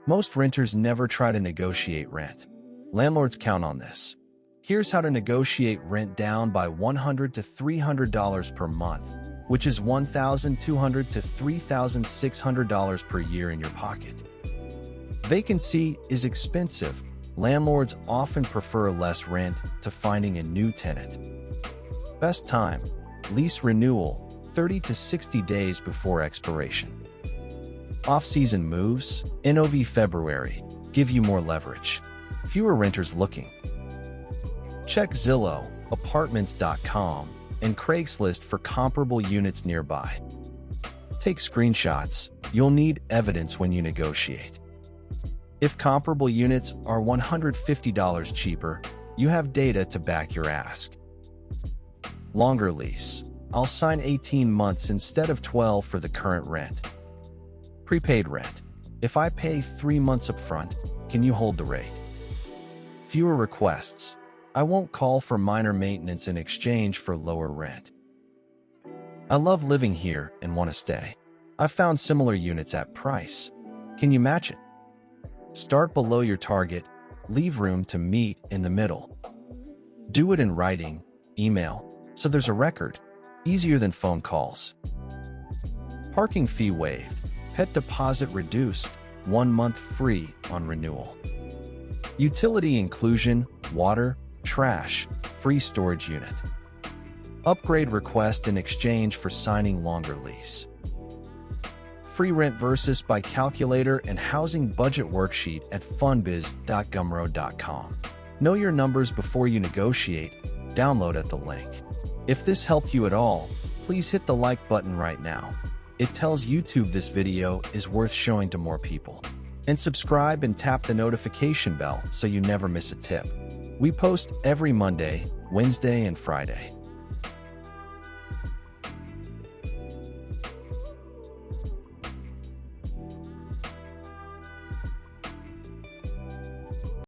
Most renters never try to negotiate rent. Landlords count on this. Here's how to negotiate rent down by $100 to $300 per month, which is $1,200 to $3,600 per year in your pocket. Vacancy is expensive. Landlords often prefer less rent to finding a new tenant. Best time: lease renewal, 30 to 60 days before expiration. Off-season moves, NOV February, give you more leverage. Fewer renters looking. Check Zillow, Apartments.com, and Craigslist for comparable units nearby. Take screenshots. You'll need evidence when you negotiate. If comparable units are $150 cheaper, you have data to back your ask. Longer lease. I'll sign 18 months instead of 12 for the current rent. Prepaid rent. If I pay 3 months upfront, can you hold the rate? Fewer requests. I won't call for minor maintenance in exchange for lower rent. I love living here and want to stay. I've found similar units at price. Can you match it? Start below your target. Leave room to meet in the middle. Do it in writing, email, so there's a record. Easier than phone calls. Parking fee waived. Pet deposit reduced. 1 month free on renewal. Utility inclusion, water, trash, free storage unit. Upgrade request in exchange for signing longer lease. Free rent versus by calculator and housing budget worksheet at funbiz.gumroad.com. Know your numbers before you negotiate. Download at the link. If this helped you at all, please hit the like button right now. It tells YouTube this video is worth showing to more people. And subscribe and tap the notification bell so you never miss a tip. We post every Monday, Wednesday, and Friday.